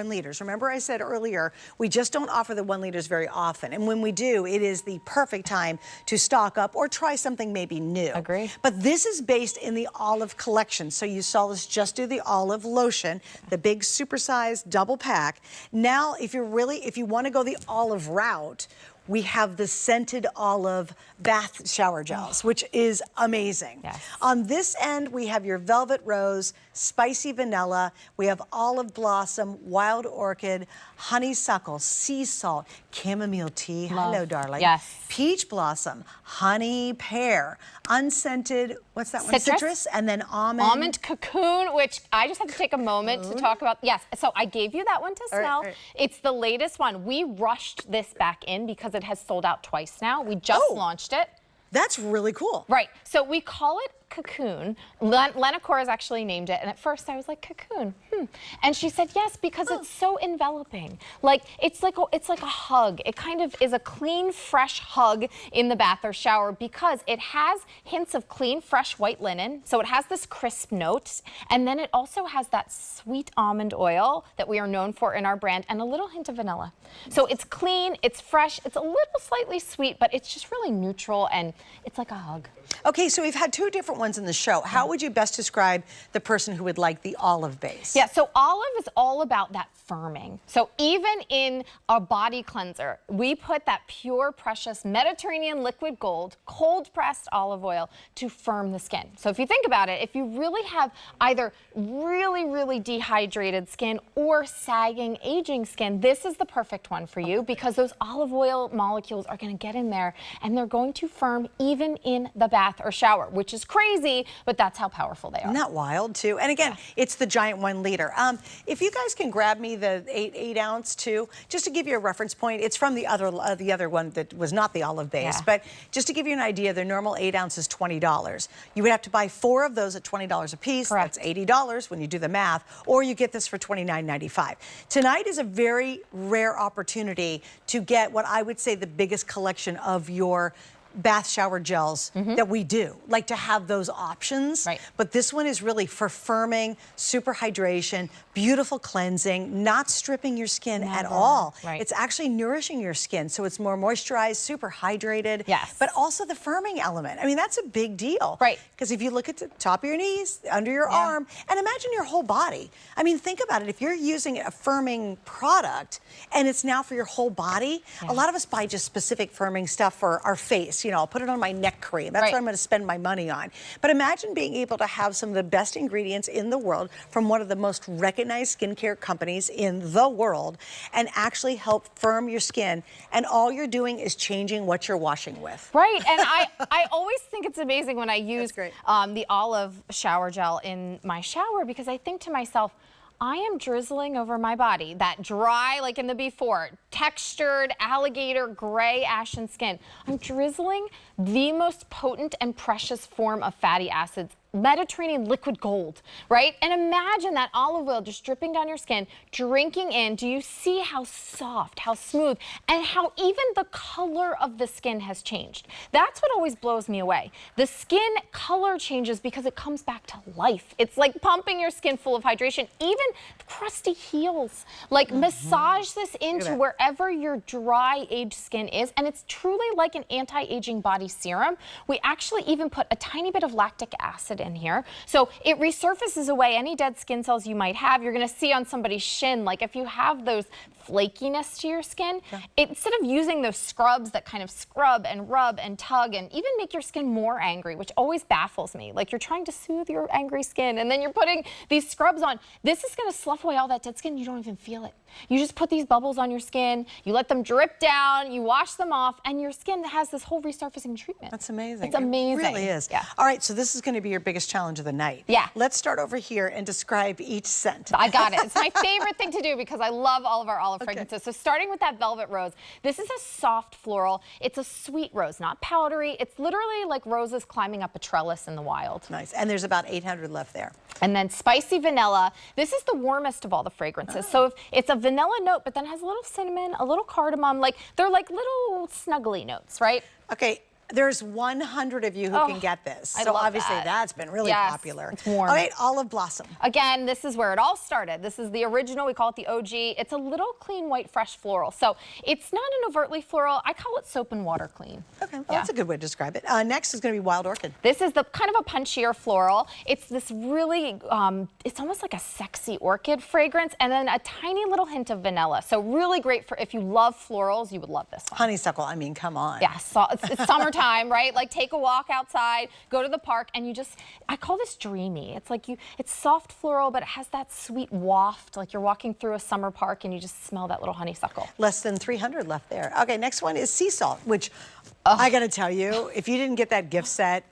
liters. Remember I said earlier, we just don't offer the 1 liters very often. And when we do, it is the perfect time to stock up or try something maybe new. Agree. But this is based in the olive collection. So you saw us just do the olive lotion, the big supersized double pack. Now, if you want to go the olive route, we have the scented olive bath shower gels, which is amazing. Yes. On this end, we have your velvet rose, spicy vanilla. We have olive blossom, wild orchid, honeysuckle, sea salt, chamomile tea. Love. Hello, darling. Yes. Peach blossom, honey pear, unscented, what's that one? Citrus, and then almond. Almond cocoon, which I just have to take a moment to talk about. Yes, so I gave you that one to smell. All right. It's the latest one. We rushed this back in because it has sold out twice now. We just launched it. That's really cool. Right. So we call it Cocoon. Lena Korres actually named it, and at first I was like, Cocoon. And she said yes because it's so enveloping. Like it's like a hug. It kind of is a clean, fresh hug in the bath or shower because it has hints of clean, fresh white linen. So it has this crisp note, and then it also has that sweet almond oil that we are known for in our brand, and a little hint of vanilla. So it's clean, it's fresh, it's a little slightly sweet, but it's just really neutral, and it's like a hug. Okay, so we've had two different ones in the show. How would you best describe the person who would like the olive base? Yeah, so olive is all about that firming. So even in our body cleanser, we put that pure, precious Mediterranean liquid gold, cold pressed olive oil to firm the skin. So if you think about it, if you really have either really dehydrated skin or sagging, aging skin, this is the perfect one for you because those olive oil molecules are going to get in there and they're going to firm even in the bath or shower, which is crazy, but that's how powerful they are. Isn't that wild too? And again, it's the giant 1 liter. If you guys can grab me the 8 ounce too, just to give you a reference point, it's from the other one that was not the olive base, but just to give you an idea, their normal 8 ounce is $20. You would have to buy 4 of those at $20 a piece. Correct. That's $80 when you do the math, or you get this for $29.95. Tonight is a very rare opportunity to get what I would say the biggest collection of your bath shower gels that we do, like to have those options. Right. But this one is really for firming, super hydration, beautiful cleansing, not stripping your skin at all. Right. It's actually nourishing your skin, so it's more moisturized, super hydrated. Yes. But also the firming element. I mean, that's a big deal. Right. Because if you look at the top of your knees, under your arm, and imagine your whole body. I mean, think about it. If you're using a firming product and it's now for your whole body, a lot of us buy just specific firming stuff for our face. You know, I'll put it on my neck cream. That's what I'm going to spend my money on. But imagine being able to have some of the best ingredients in the world from one of the most recognized skincare companies in the world and actually help firm your skin. And all you're doing is changing what you're washing with. Right, and I always think it's amazing when I use the olive shower gel in my shower because I think to myself, I am drizzling over my body, that dry, like in the before, textured, alligator, gray, ashen skin. I'm drizzling the most potent and precious form of fatty acids, Mediterranean liquid gold, right? And imagine that olive oil just dripping down your skin, drinking in. Do you see how soft, how smooth, and how even the color of the skin has changed? That's what always blows me away. The skin color changes because it comes back to life. It's like pumping your skin full of hydration. Even crusty heels. Like massage this into wherever your dry, aged skin is, and it's truly like an anti-aging body serum. We actually even put a tiny bit of lactic acid in here. So it resurfaces away any dead skin cells you might have. You're going to see on somebody's shin, like if you have those flakiness to your skin, instead of using those scrubs that kind of scrub and rub and tug and even make your skin more angry, which always baffles me. Like you're trying to soothe your angry skin and then you're putting these scrubs on. This is going to slough away all that dead skin. You don't even feel it. You just put these bubbles on your skin, you let them drip down, you wash them off, and your skin has this whole resurfacing treatment. That's amazing. It's amazing. It really is. Yeah. All right, so this is going to be your biggest challenge of the night. Yeah. Let's start over here and describe each scent. I got it. It's my favorite thing to do because I love all of our olive fragrances. So starting with that velvet rose, this is a soft floral. It's a sweet rose, not powdery. It's literally like roses climbing up a trellis in the wild. Nice. And there's about 800 left there. And then spicy vanilla. This is the warmest of all the fragrances. So if it's a vanilla note, but then has a little cinnamon, a little cardamom, like they're like little snuggly notes, right? Okay. There's 100 of you who can get this. I So love obviously that. that's been really popular. It's warm. All right, Olive Blossom. Again, this is where it all started. This is the original. We call it the OG. It's a little clean, white, fresh floral. So it's not an overtly floral. I call it soap and water clean. Okay, well, that's a good way to describe it. Next is going to be Wild Orchid. This is the kind of a punchier floral. It's this really, it's almost like a sexy orchid fragrance, and then a tiny little hint of vanilla. So really great for if you love florals, you would love this one. Honeysuckle, I mean, come on. Yeah, so it's summertime, right? Like take a walk outside, go to the park, and you just, I call this dreamy. It's like it's soft floral, but it has that sweet waft, like you're walking through a summer park and you just smell that little honeysuckle. Less than 300 left there. Okay, next one is Sea Salt, which I gotta tell you, if you didn't get that gift set,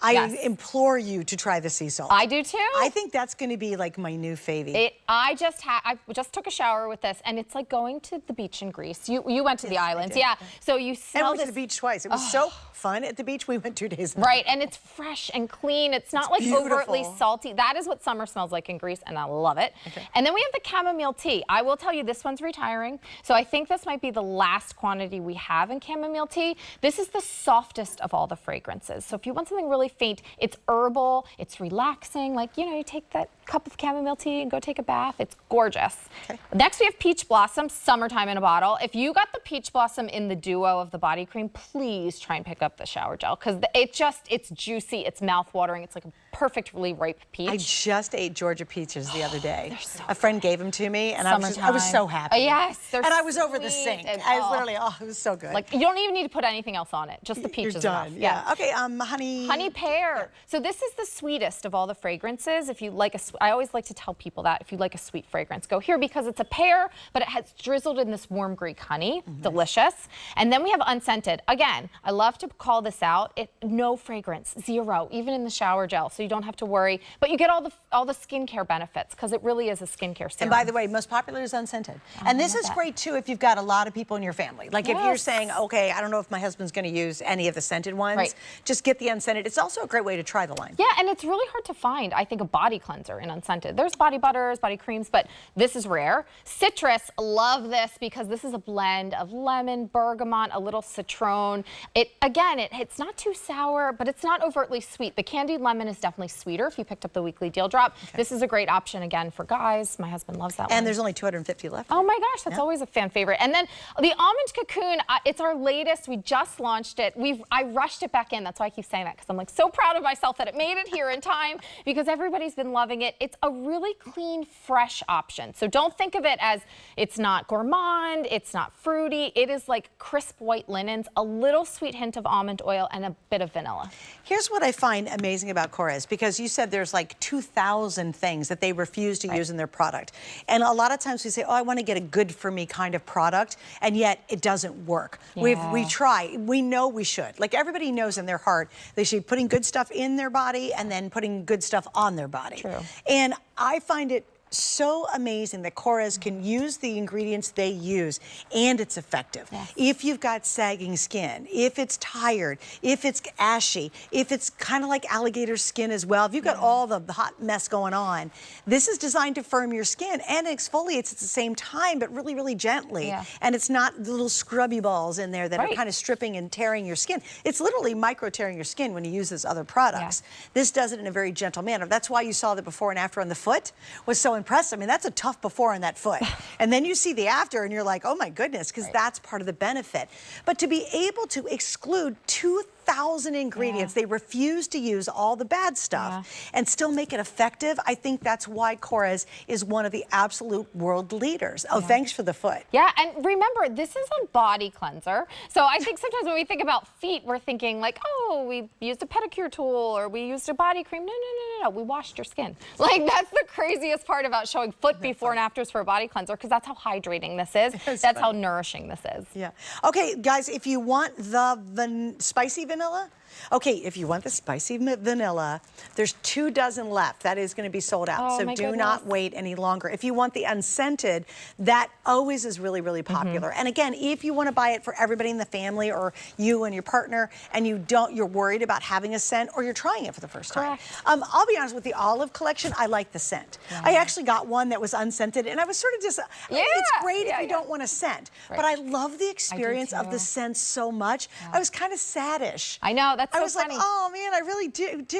I implore you to try the sea salt. I do too. I think that's going to be like my new favy. I just took a shower with this, and it's like going to the beach in Greece. You went to the islands, yeah. So you smell and we went to the beach twice. It was so fun at the beach. We went 2 days ago. Right, and it's fresh and clean. It's not like overtly salty. That is what summer smells like in Greece, and I love it. Okay. And then we have the chamomile tea. I will tell you, this one's retiring. So I think this might be the last quantity we have in chamomile tea. This is the softest of all the fragrances. So if you want something really faint, it's herbal, it's relaxing. Like, you know, you take that cup of chamomile tea and go take a bath. It's gorgeous. Okay. Next we have Peach Blossom, summertime in a bottle. If you got the Peach Blossom in the duo of the body cream, please try and pick up the shower gel, because it's juicy, it's mouth-watering, it's like a perfectly ripe peach. I just ate Georgia peaches the other day. So a friend gave them to me, and I was so happy. Yes, and I was over the sink. I was literally, it was so good. Like, you don't even need to put anything else on it. Just the peach is enough. Yeah. Okay, honey pear. Yeah. So this is the sweetest of all the fragrances. If you like I always like to tell people that if you like a sweet fragrance, go here, because it's a pear, but it has drizzled in this warm Greek honey. Delicious. And then we have unscented. Again, I love to call this out. No fragrance, zero, even in the shower gel. So you don't have to worry, but you get all the skincare benefits, because it really is a skincare serum. And by the way, most popular is unscented. And this is great too if you've got a lot of people in your family. Like if you're saying, okay, I don't know if my husband's going to use any of the scented ones, just get the unscented. It's also a great way to try the line. Yeah, and it's really hard to find, I think, a body cleanser in unscented. There's body butters, body creams, but this is rare. Citrus, love this, because this is a blend of lemon, bergamot, a little citron. It's not too sour, but it's not overtly sweet. The candied lemon is definitely sweeter if you picked up the weekly deal drop. This is a great option, again, for guys. My husband loves that one. And there's only 250 left. Oh my gosh, that's always a fan favorite. And then the almond cocoon, it's our latest. We just launched it. I rushed it back in. That's why I keep saying that, because I'm like so proud of myself that it made it here in time, because everybody's been loving it. It's a really clean, fresh option. So don't think of it as it's not gourmand, it's not fruity. It is like crisp white linens, a little sweet hint of almond oil, and a bit of vanilla. Here's what I find amazing about Korres, because you said there's like 2,000 things that they refuse to use in their product. And a lot of times we say, oh, I want to get a good for me kind of product, and yet it doesn't work. We try. We know we should. Like, everybody knows in their heart they should be putting good stuff in their body and then putting good stuff on their body. True. And I find it so amazing that Korres can use the ingredients they use, and it's effective. If you've got sagging skin, if it's tired, if it's ashy, if it's kind of like alligator skin as well, if you've got all the hot mess going on, this is designed to firm your skin and exfoliates at the same time, but really, really gently. And it's not the little scrubby balls in there that are kind of stripping and tearing your skin. It's literally micro tearing your skin when you use those other products. This does it in a very gentle manner. That's why you saw the before and after on the foot was so impressive. I mean, that's a tough before on that foot. And then you see the after and you're like, oh my goodness, because that's part of the benefit. But to be able to exclude 2,000 ingredients, they refuse to use all the bad stuff and still make it effective. I think that's why Korres is one of the absolute world leaders. Oh, thanks for the foot. Yeah, and remember, this is a body cleanser. So I think sometimes when we think about feet, we're thinking like, oh, we used a pedicure tool or we used a body cream. No, no, no, no, no, we washed your skin. Like, that's the craziest part about showing foot before and afters for a body cleanser, because that's how hydrating this is. That's how nourishing this is. Yeah. Okay, guys, if you want the spicy vanilla, Okay, if you want the spicy vanilla, there's 2 dozen left. That is going to be sold out, Oh, so my do goodness. not wait any longer. If you want the unscented, that always is really, really popular. And again, if you want to buy it for everybody in the family or you and your partner, and you're worried about having a scent, or you're trying it for the first time. I'll be honest with the olive collection, I like the scent. I actually got one that was unscented, and I was sort of just, it's great if you don't want a scent, but I love the experience of the scent so much. I was kind of saddish. I know, that's so I was funny. like, oh man, I really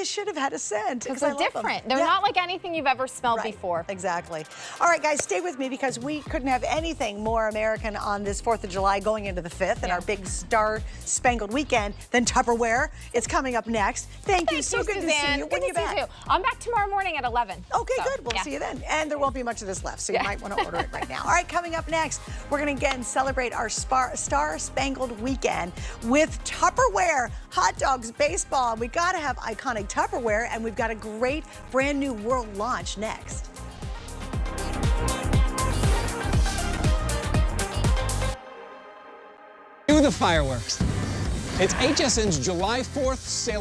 should have had a scent. Because they're different. They're not like anything you've ever smelled before. Exactly. All right, guys, stay with me because we couldn't have anything more American on this 4th of July going into the 5th and our big star-spangled weekend than Tupperware. It's coming up next. Thank you. So good to see you. When are you back? I'm back tomorrow morning at 11. Okay, good. We'll see you then. And there won't be much of this left, so you might want to order it right now. All right, coming up next, we're going to again celebrate our star-spangled weekend with Tupperware, hot dogs, baseball. We got to have iconic Tupperware, and we've got a great brand new world launch next. Cue the fireworks. It's HSN's July 4th celebration.